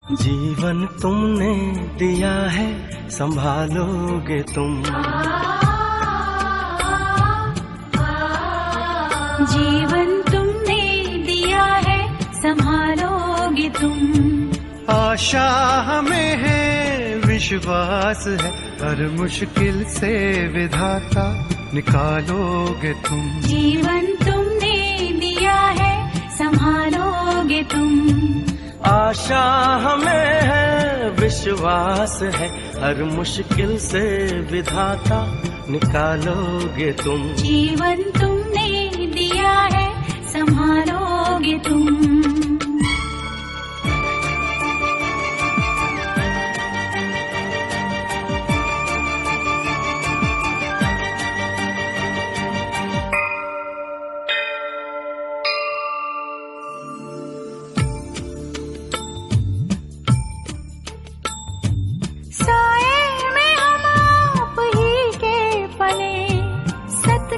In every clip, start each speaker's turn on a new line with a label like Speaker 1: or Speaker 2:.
Speaker 1: जीवन तुमने दिया है, संभालोगे तुम।
Speaker 2: जीवन तुमने दिया है, संभालोगे तुम।
Speaker 3: आशा हमें है, विश्वास है, हर मुश्किल से विधाता निकालोगे तुम।
Speaker 2: जीवन तुमने दिया है, संभालोगे तुम।
Speaker 1: आशा हमें है, विश्वास है, हर मुश्किल से विधाता निकालोगे तुम।
Speaker 2: जीवन तुमने दिया है, संभालोगे तुम।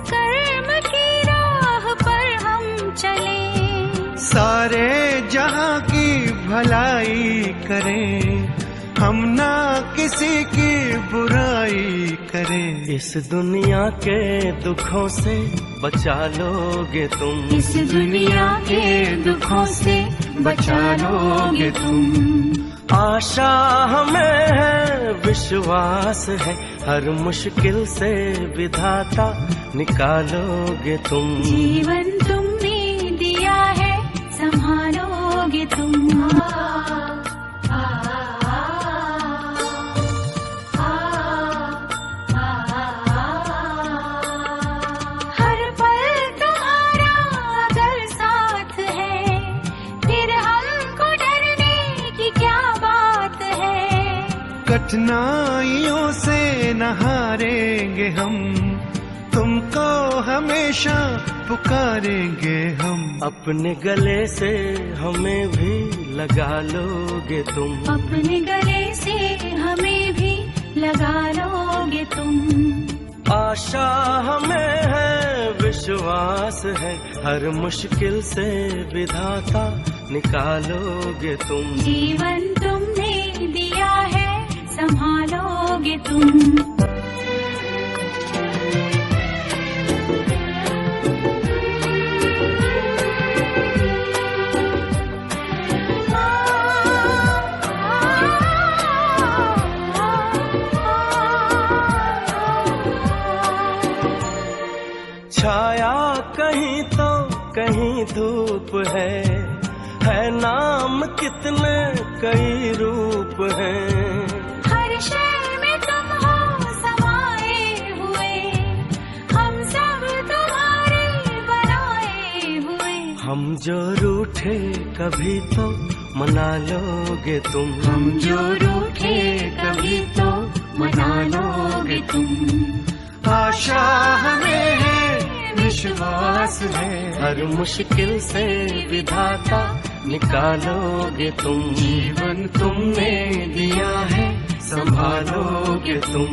Speaker 2: कर्म की राह पर हम चले,
Speaker 3: सारे जहां की भलाई करें, हम ना किसी की बुराई करें।
Speaker 1: इस दुनिया के दुखों से बचा लोगे तुम।
Speaker 2: इस दुनिया के दुखों से बचा लोगे तुम।
Speaker 1: आशा हमें है, विश्वास है, हर मुश्किल से विधाता निकालोगे तुम।
Speaker 2: जीवन तुमने दिया है, संभालोगे तुम। हर पल तुम्हारा अगर साथ है, फिर हमको डरने की क्या बात है।
Speaker 3: कठिनाइयों से न हारेंगे हम, तुमको हमेशा पुकारेंगे हम।
Speaker 1: अपने गले से हमें भी लगा लोगे तुम।
Speaker 2: अपने गले से हमें भी लगा लोगे तुम।
Speaker 1: आशा हमें है, विश्वास है, हर मुश्किल से विधाता निकालोगे तुम।
Speaker 2: जीवन तुमने दिया है, संभालोगे तुम।
Speaker 1: छाया कहीं तो कहीं धूप है नाम कितने कई रूप हैं।
Speaker 2: हर शय में तुम हो समाए हुए, हम सब तुम्हारे बनाए हुए।
Speaker 1: हम जो रूठे कभी तो मना लोगे तुम।
Speaker 2: हम जो रूठे कभी तो मना लोगे तुम।
Speaker 3: आशा हमें है, विश्वास है,
Speaker 1: हर मुश्किल से विधाता निकालोगे तुम।
Speaker 3: जीवन तुमने दिया है,
Speaker 1: संभालोगे तुम।